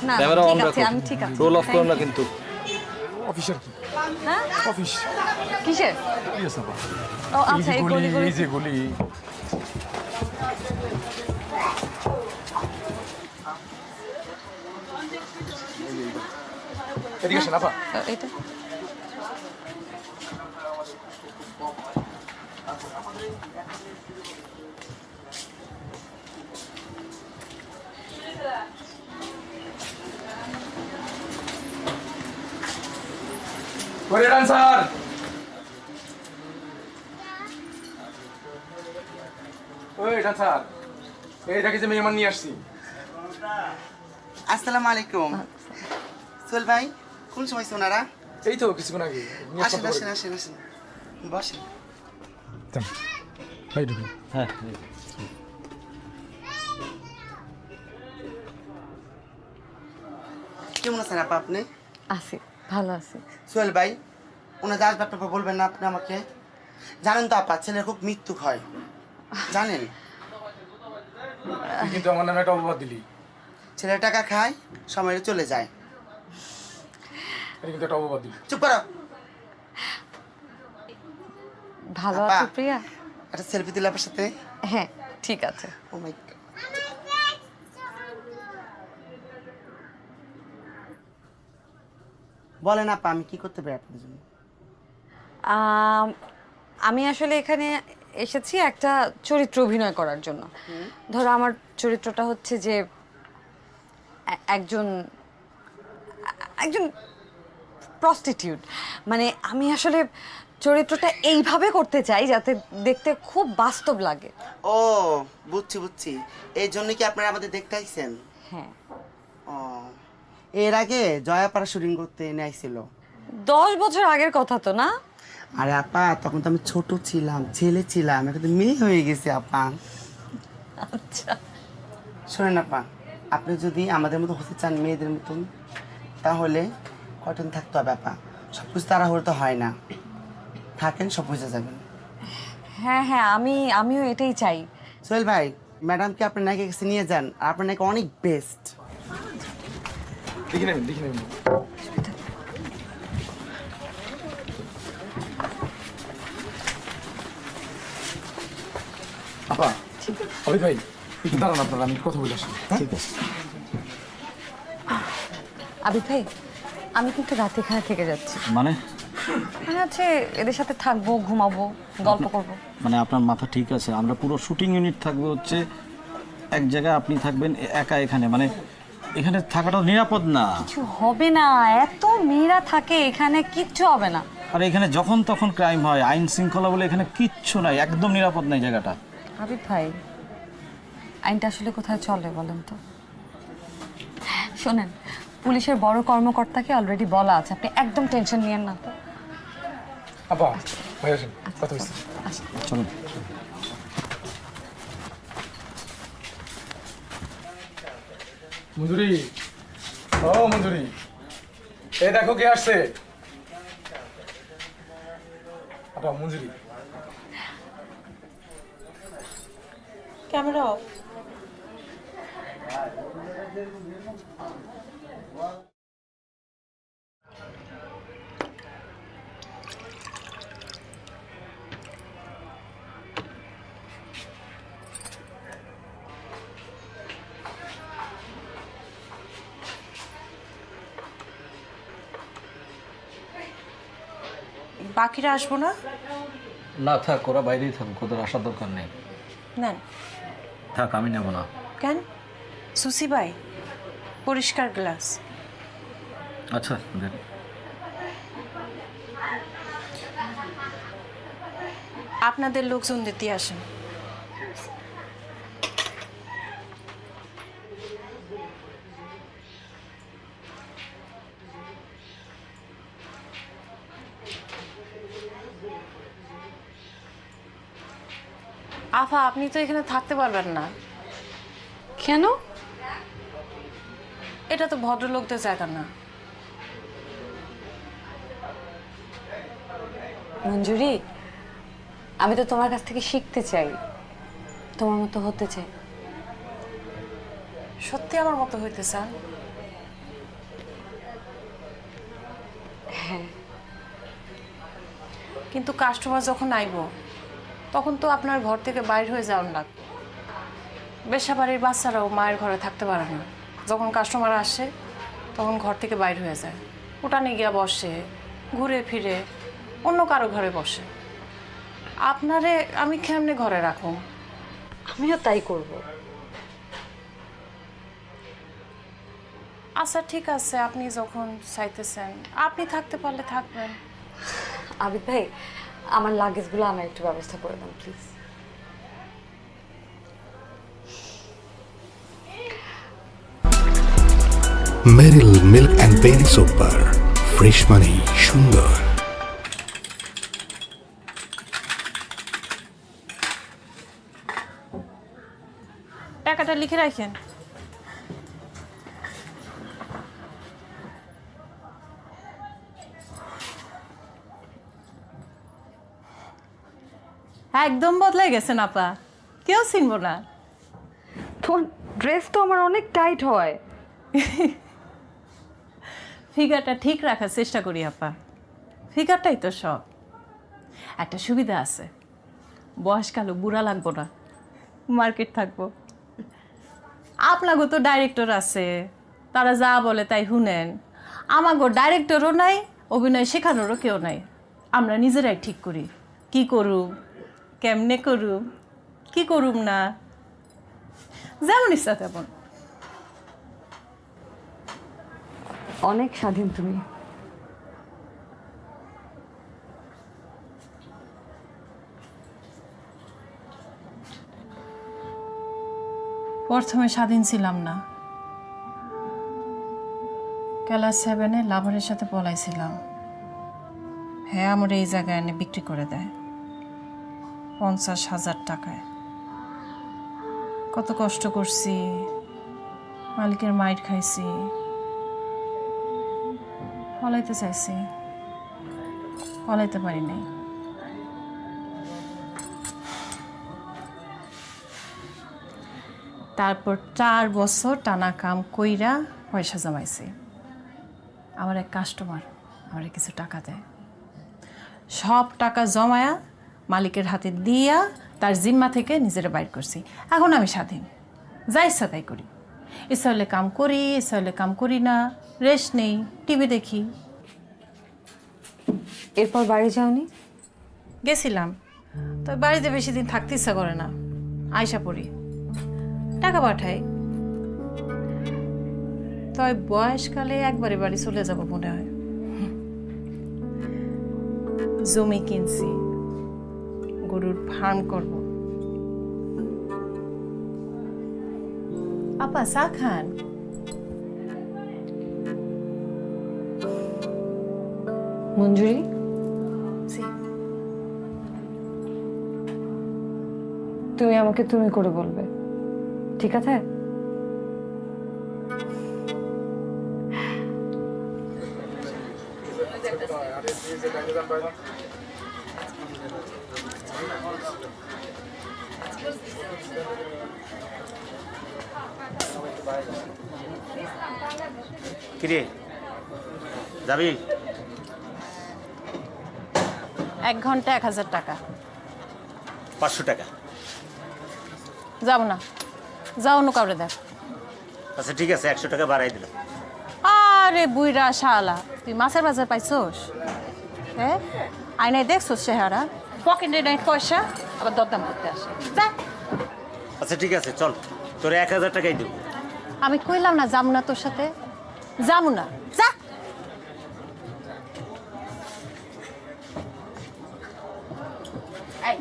না camera on ঠিক আছে রাখো আমি ঠিক আছে রোল অফ করো না কিন্তু অফিসার কি হ্যাঁ অফিস কিসের ইয়েস আপা ও আচ্ছা এই গলি গলি এই যে গলি এদিকে আসেন আপা এটা ওরে ডান্সার ওই ডান্সার এই দেখি যে মেহমান নিয়ে আসছি আসসালামু আলাইকুম সোহেল ভাই কোন সময় ওনারা এই তো কিছুক্ষণ আগে নিয়ে আসেন আসতে আসেন আসেন আসেন বসেন ভাই ঢুকুন হ্যাঁ কেমন আছেন আপা আপনি আছি ভালো আছি সোহেল ভাই ওনার আসবে আপনার বলবেন না আপনি আমাকে জানেন তো আপা ছেলের খুব মৃত্যু হয় জানেন তুই কিন্তু আমার নামে একটা অপবাদ দিলি ছেলে টাকা খায় সময় চলে যায় এটা কিন্তু একটা অপবাদ দিলি চুপ করো ভালো আপা। আছো প্রিয়া একটা সেলফি দিলে আপনার সাথে হ্যাঁ ঠিক আছে ও মাই বলেন আপা আমি কি করতে পারি আপনার জন্য আমি আসলে এখানে এসেছি একটা চরিত্র অভিনয় করার জন্য ধরো আমার চরিত্রটা হচ্ছে যে একজন একজন প্রস্টিটিউট মানে আমি আসলে চরিত্রটা এইভাবে করতে চাই যাতে দেখতে খুব বাস্তব লাগে ও বুঝছি বুঝছি এই জন্য কি আপনারা আমাদের দেখতে আইছেন হ্যাঁ ও এর আগে জয়াপাড়া শুটিং করতে এনে আইছিল 10 বছর আগের কথা তো না আরে আপা তখন তো আমি ছোট ছিলাম ছেলে ছিলাম এখন তো মেয়ে হয়ে গেছে আপা আচ্ছা শোনেন আপা আপনি যদি আমাদের মতো হতে চান মেয়েদের মতন তাহলে কটন থাকতে হবে আপা সব কিছু তাড়াহুড়ো তো হয় না থাকেন সব বুঝে যাবেন হ্যাঁ হ্যাঁ আমিও এটাই চাই সোহেল ভাই ম্যাডামকে আপনার নায়কের কাছে নিয়ে যান আর আপনার নায়িকা অনেক বেস্ট দেখে নেবেন আপা অভি ভাই একটু দাঁড়ান আপনারা আমি কথা বলে আসি ঠিক আছে আবিদ ভাই আমি কিন্তু রাতে এখানে থেকে যাচ্ছি মানে মানে হচ্ছে এদের সাথে থাকবো ঘুমাবো গল্প করব মানে আপনার মাথা ঠিক আছে আমরা পুরো শুটিং ইউনিট থাকবে হচ্ছে এক জায়গায় আপনি থাকবেন একা এখানে মানে এখানে থাকাটা নিরাপদ না কিছু হবে না এত মেয়েরা থাকে এখানে কিচ্ছু হবে না আর এখানে যখন তখন ক্রাইম হয় আইন শৃঙ্খলা বলে এখানে কিচ্ছু নাই একদম নিরাপদ নাই জায়গাটা আবিদ ভাই আইনটা আসলে কোথায় চলে বলেন তো শোনেন পুলিশের বড় কর্মকর্তাকে অলরেডি বলা আছে আপনি একদম টেনশন নিয়েন না তো আপা ভাই আসেন কথা হচ্ছে চলুন মঞ্জুরি ও মঞ্জুরি এই দেখো কে আসছে আপা মঞ্জুরি ক্যামেরা অফ বাকিরা আসবো না না থাক ওরা বাইরেই থাকুক ওদের আসার দরকার নেই নেন থাক আমি নেব না কেন সুসি ভাই পরিষ্কার গ্লাস আচ্ছা দেন আপনাদের লোকজন দিতে আসেন আফা আপনি তো এখানে থাকতে পারবেন না কেন এটা তো ভদ্রলোকদের জায়গা না মঞ্জুরি আমি তো তোমার কাছ থেকে শিখতে চাই তোমার মতো হতে চাই সত্যি আমার মতো হইতে চান হ্যাঁ। কিন্তু কাস্টমার যখন আইব তখন তো আপনার ঘর থেকে বাইর হয়ে যাওয়ার লাগবে। বেশ্যাবাড়ির বাচ্চারাও মায়ের ঘরে থাকতে পারে না, যখন কাস্টমার আসে তখন ঘর থেকে বাইর হয়ে যায়, উঠানে গিয়া বসে, ঘুরে ফিরে অন্য কারো ঘরে বসে। আপনারে আমি কেমনে ঘরে রাখুম? আমিও তাই করব। আচ্ছা ঠিক আছে, আপনি যখন চাইতেছেন আপনি থাকতে পারলে থাকবেন। আবিদ ভাই, আমার লাগেজগুলো আমার একটু ব্যবস্থা করে দেন please. Meril milk and berry super, fresh মানে সুন্দর। টাকাটা লিখে রাখেন। একদম বদলাই গেছেন আপা, কেউ চিনব না। তোমার ড্রেস তো আমার অনেক টাইট হয়। ফিগারটা ঠিক রাখার চেষ্টা করি আপা, ফিগারটাই তো সব। একটা সুবিধা আছে, বয়সকালে বুড়া লাগবো না, মার্কেট থাকবো। আপনাগো তো ডাইরেক্টর আছে, তারা যা বলে তাই শুনেন। আমাগো ডাইরেক্টরও নাই, অভিনয় শেখানোরও কেউ নাই। আমরা নিজেরাই ঠিক করি কি করুম, কেমনে করুম, কি করুম না, যেমন ইচ্ছা তেমন। অনেক স্বাধীন তুমি। প্রথমে স্বাধীন ছিলাম না, ক্লাস 7-এ লাভারের সাথে পলাইছিলাম। হ্যাঁ, আমার এই জায়গায় এনে বিক্রি করে দেয় 50,000 টাকায়। কত কষ্ট করছি, মালিকের মাইর খাইছি, পলাইতে চাইছি, পলাইতে পারি নাই। তারপর 4 বছর টানা কাম কইরা পয়সা জমাইছি। আমার এক কাস্টমার আমার কিছু টাকা দেয়, সব টাকা জমায়া মালিকের হাতে দিয়া তার জিম্মা থেকে নিজেরা বাইর করছি। এখন আমি স্বাধীন, যা ইচ্ছা তাই করি। ইচ্ছা হলে কাম করি, ইচ্ছা হলে কাম করি না, রেস্ট নেই, টিভি দেখি। এরপর বাড়ি যাওনি? গেছিলাম, তো বাড়িতে বেশি দিন থাকতে ইচ্ছা করে না, আয়সা পড়ি, টাকা পাঠাই। তবে বয়সকালে একবারে বাড়ি চলে যাব মনে হয়। জমি কিনছি, গরুর ফার্ম করব। আপা চা খান। মঞ্জুরি, তুমি আমাকে তুমি করে বলবে, ঠিক আছে? কিরে যাবি? 1 ঘন্টা 1000 টাকা। 500 টাকা। যাবো না, যাও না কাউরে দেখ। আচ্ছা ঠিক আছে, 100 টাকা বাড়াই দিলাম। আরে বুইরা শালা, তুই মাছের বাজার পাইছোস? হ্যাঁ, আয়নায় দেখছোস চেহারা? পকেটে নাই পয়সা, আবার দরদাম করতে আসে। যা। আচ্ছা ঠিক আছে, চল, তোর 1000 টাকাই দেবো। আমি কইলাম না যাবো না তোর সাথে, যাবো না, যা। এই।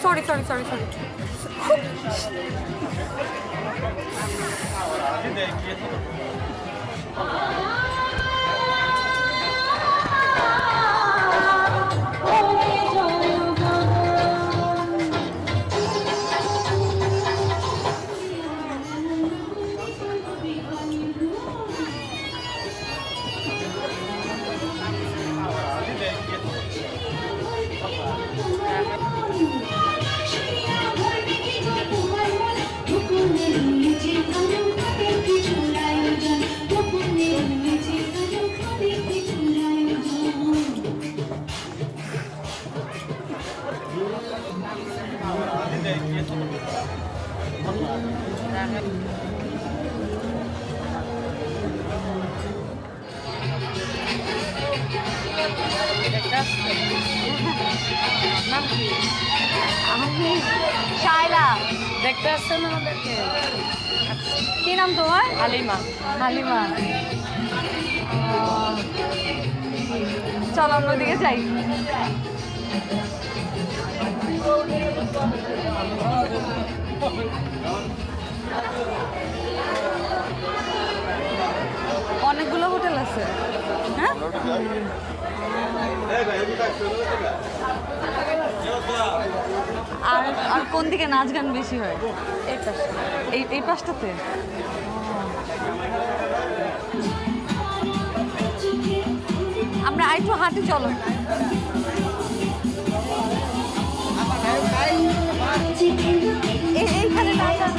Sorry sorry sorry sorry. Oh আমি শায়লা। দেখতে আসছেন আমাদেরকে? কি নাম তোমার? হালিমা। হালিমা। চলো আমরা ওদিকে যাই। অনেকগুলো হোটেল আছে, হ্যাঁ? আর আর কোন দিকে নাচ গান বেশি হয়? এই পাশে। এই পাশটাতে? আমরা আরেকটু হাঁটি, চলো। এইখানে নাচ গান।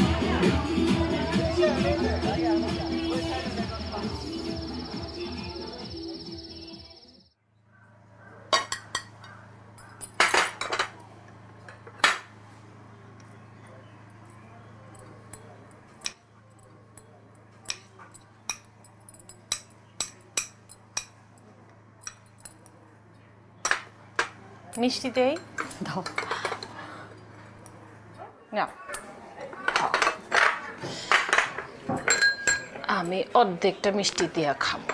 মিষ্টি দেই? দাও। না, আমি অর্ধেকটা মিষ্টি দিয়া খাবো।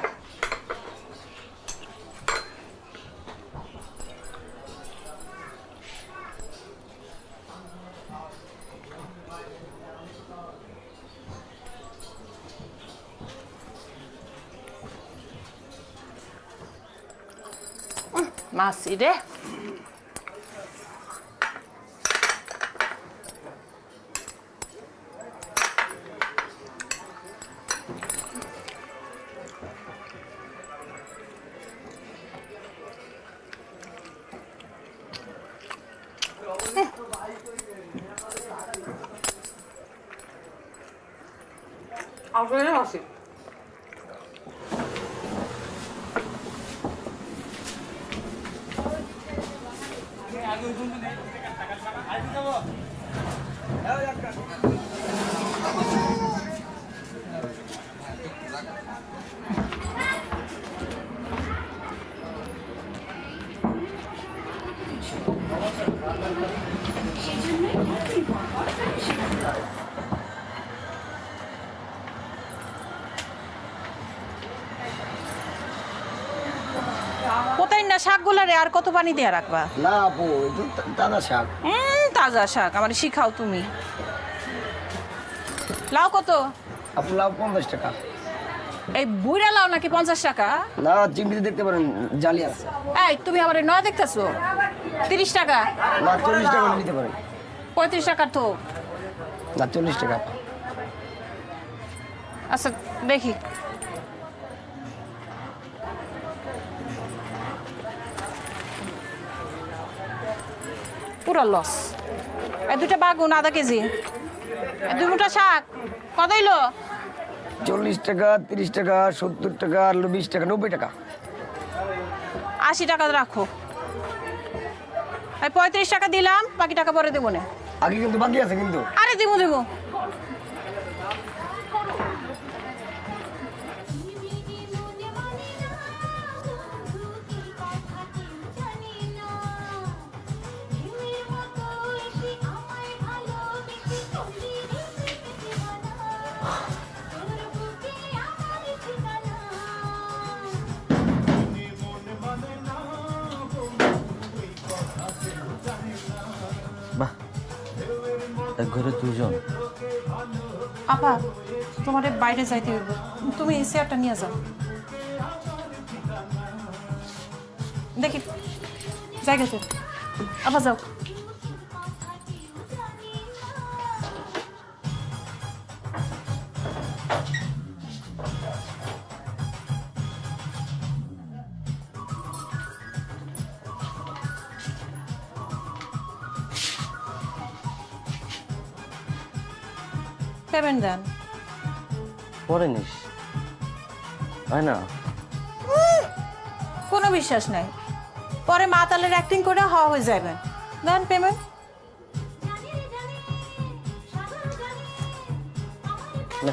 মাসি রে, আসলে আসি। কোথায় না শাকগুলা রে, আর কত পানি দিয়ে রাখবা? না আপু, এটা দাদা শাক। তাজা শাক আমার শিখাও তুমি। লাউ কত? আপু লাভ 50 টাকা। এই বুইরা লাউ নাকি 50 টাকা? না, চিংড়িতে দেখতে পারেন, জালি আছে। এই তুমি আমার নয়া দেখতেছো? 30 টাকা। না 40 টাকা নিতে পারেন। 35 টাকা তো। না 40 টাকা। আচ্ছা দেখি। পুরা লস। এই দুটা বাগুন আধা কেজি, এই 2 মুঠা শাক কত হইলো? 40 টাকা, 30 টাকা, 70 টাকা, আর 20 টাকা, 90 টাকা। 80 টাকা রাখো। এই 35 টাকা দিলাম, বাকি টাকা পরে দেবো না। আগে কিন্তু বাকি আছে কিন্তু। আরে দেবো দেবো। বাহ, এক ঘরে দুজন। আপা তোমার বাইরে যাইতে হইব, তুমি এই চেয়ারটা নিয়ে যাও। দেখি জায়গাতে আপা যাও। পেমেন্ট দেন। পরে নিস, হয় না? কোনো বিশ্বাস নাই, পরে মাতালের অ্যাক্টিং করে হওয়া হয়ে যাবেন। দেন পেমেন্ট। না,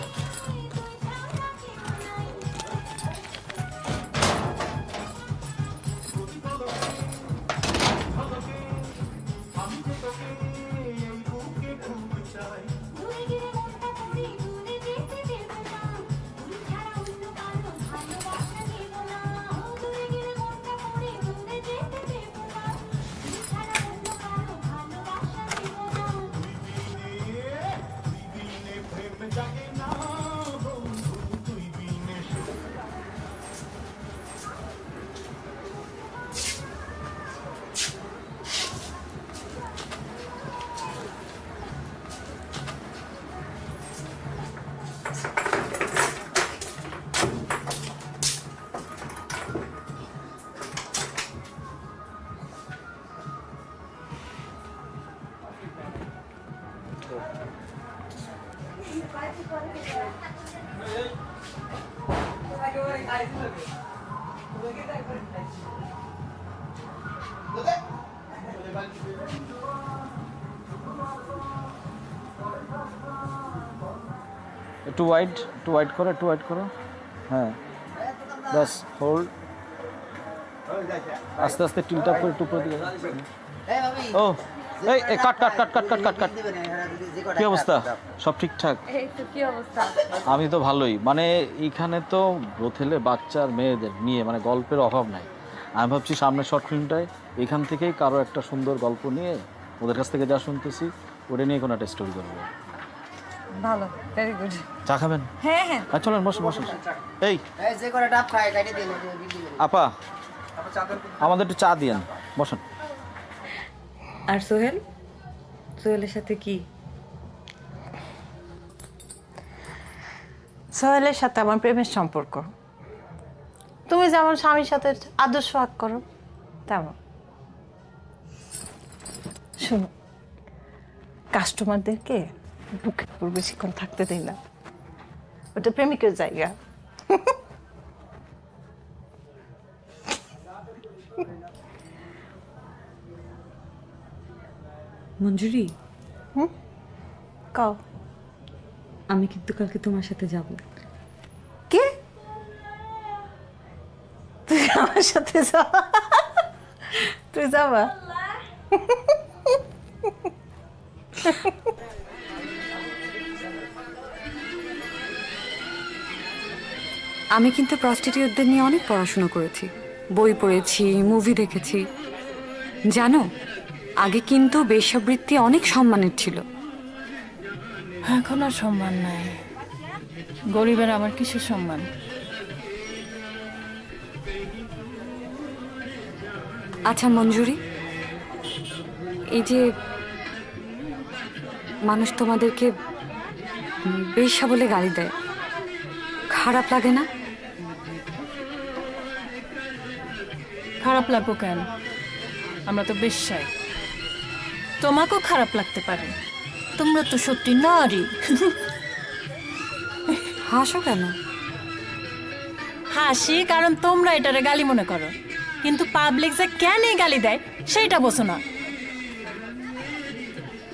একটু ওয়াইড করো হ্যাঁ বাস হোল্ড আস্তে আস্তে টিলটা করে একটু উপরে দিকে ও এই কাট কি অবস্থা সব ঠিকঠাক কি অবস্থা? আমি তো ভালোই মানে এইখানে তো ব্রথেলে বাচ্চার মেয়েদের নিয়ে মানে গল্পের অভাব নাই আমি ভাবছি সামনের শর্ট ফিল্মটায় এখান থেকেই কারো একটা সুন্দর গল্প নিয়ে ওদের কাছ থেকে যা শুনতেছি ওটা নিয়ে কোনো একটা স্টোরি করবো। ভালো, ভেরি গুড। চা খাবেন? হ্যাঁ। চলেন বসুন। এই আপা আমাদের একটু চা দিয়েন, বসুন। আর সোহেলের সাথে কি? সোহেলের সাথে আমার প্রেমের সম্পর্ক। তুমি যেমন স্বামীর সাথে আদর সোহাগ করো তেমন। শোনো, কাস্টমারদেরকে বুকের উপর বেশিক্ষণ থাকতে দেই না, ওটা প্রেমিকের জায়গা। মঞ্জুরি, কাও আমি কিন্তু কালকে তোমার সাথে যাব। কে? তুই আমার সাথে যা? তুই যাবা? আমি কিন্তু প্রস্টিটিউটদের নিয়ে অনেক পড়াশোনা করেছি, বই পড়েছি, মুভি দেখেছি। জানো, আগে কিন্তু বেশ্যাবৃত্তি অনেক সম্মানের ছিল। এখন আর সম্মান নাই। গরিবের আমার কিসের সম্মান? আচ্ছা মঞ্জুরি, এই যে মানুষ তোমাদেরকে বেশ্যা বলে গালি দেয়, খারাপ লাগে না? খারাপ লাগবো কেন? আমরা তো বেশ্যাই। তোমাকেও খারাপ লাগতে পারে, তোমরা তো সত্যি নারী। হাসো কেন? হাসি কারণ তোমরা এটারে গালি মনে করো, কিন্তু পাবলিক যে কেন এই গালি দেয় সেইটা বোঝো না।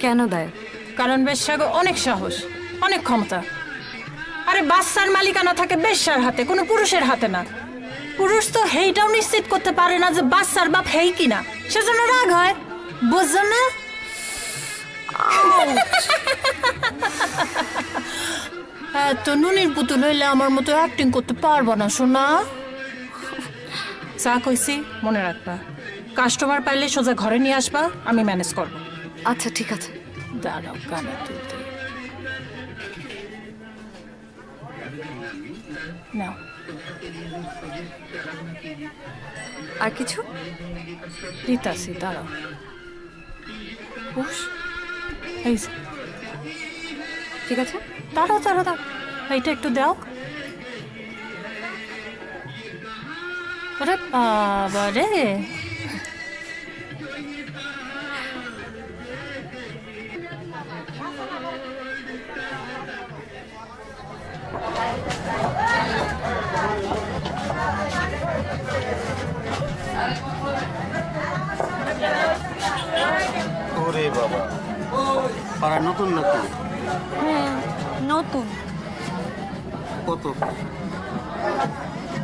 কেন দেয়? কারণ বেশ্যাগো অনেক সাহস, অনেক ক্ষমতা। আরে বাচ্চার মালিকানা থাকে বেশ্যার হাতে, কোনো পুরুষের হাতে না। পুরুষ তো হেইটাও নিশ্চিত করতে পারে না যে বাচ্চার বাপ হেই কিনা, সেজন্য রাগ হয়, বুঝছো না? এত নুনির পুতুল হইলে আমার মতো অ্যাক্টিং করতে পারবো না সোনা। যা কইছি মনে রাখবা, কাস্টমার পাইলে সোজা ঘরে নিয়ে আসবা, আমি ম্যানেজ করবো। আচ্ছা ঠিক আছে। দাঁড়াও, কানে তুলতে নাও। আর কিছু? দিতাছি, দাঁড়াও। বুঝ, এই যে, ঠিক আছে, দাঁড়াও। এইটা একটু দাও। আরে বাবা রে, ওরে বাবা, পাড়া নতুন নাকি? নতুন। কত?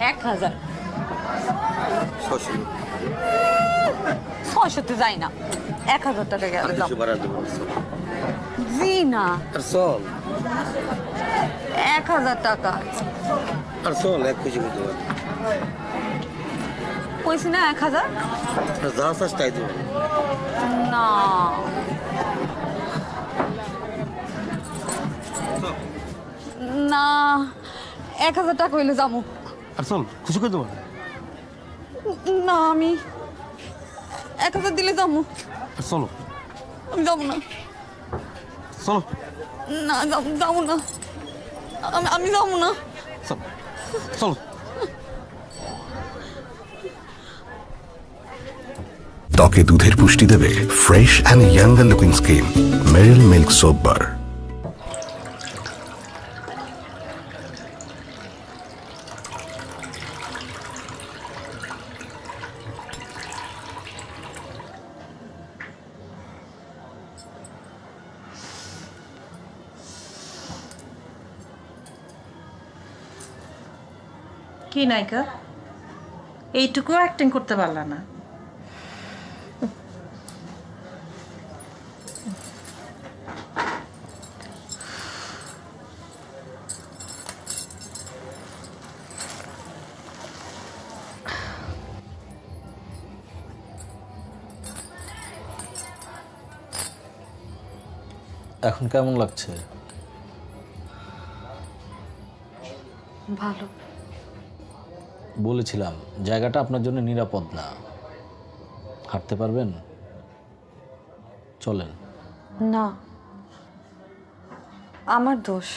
1000। 600। 600-তে যাই না, 1000 টাকা গেলে দাও। বাড়া দেবো জি না, আর চল। 1000 টাকা আর চল, 1 কেজি করতে পারি। কইছি না 1000? আর যা চাস তাই দেবো। না না, 1000 টাকা হইলে যাবো। আর চল, খুশি করে দেবো। না, আমি 1000 দিলে যাবো। আর চলো। আমি যাবো না। চলো। না, যাবো না। আমি যাবো না। চলো। ত্বকে দুধের পুষ্টি দেবে fresh and younger looking skin Meril milk soap bar. কি নায়িকা, এইটুকু অ্যাক্টিং করতে পারলা না? এখন কেমন লাগছে? ভালো। বলেছিলাম জায়গাটা আপনার জন্য নিরাপদ না। হাঁটতে পারবেন? চলেন। না, আমার দোষ।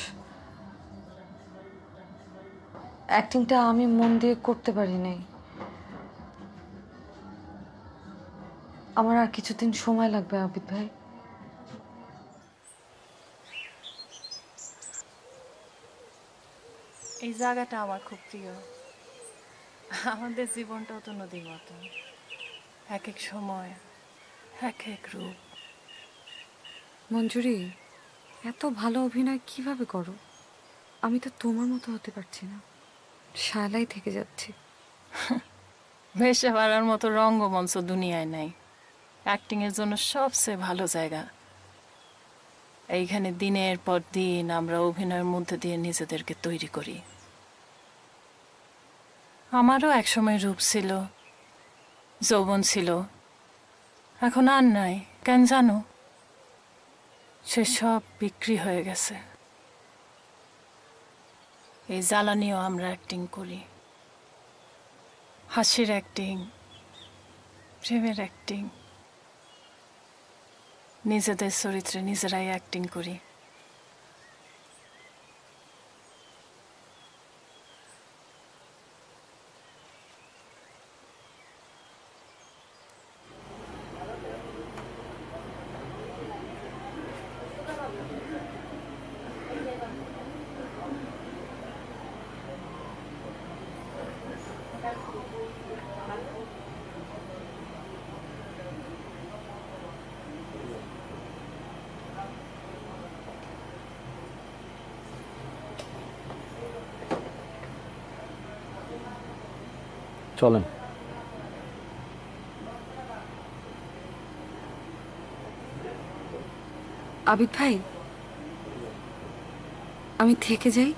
অ্যাক্টিংটা আমি মন দিয়ে করতে পারি নাই। আমার আর কিছুদিন সময় লাগবে আবিদ ভাই। এই জায়গাটা আমার খুব প্রিয়। আমাদের জীবনটাও তো নদীর মতো, এক এক সময় এক এক রূপ। মঞ্জুরি, এত ভালো অভিনয় কিভাবে করো? আমি তো তোমার মতো হতে পারছি না, শালাই থেকে যাচ্ছি। ভেসে বেড়ার মতো রঙ্গমঞ্চ দুনিয়ায় নাই। অ্যাক্টিংয়ের জন্য সবচেয়ে ভালো জায়গা এইখানে। দিনের পর দিন আমরা অভিনয়ের মধ্যে দিয়ে নিজেদেরকে তৈরি করি। আমারও একসময় রূপ ছিল, যৌবন ছিল, এখন আর নাই। কেন জানো? সে সব বিক্রি হয়ে গেছে। এই জ্বালানিও আমরা অ্যাক্টিং করি, হাসির অ্যাক্টিং, প্রেমের অ্যাক্টিং, নিজেদের চরিত্রে নিজেরাই অ্যাক্টিং করি। চলেন। আবিদ ভাই, আমি থেকে যাই।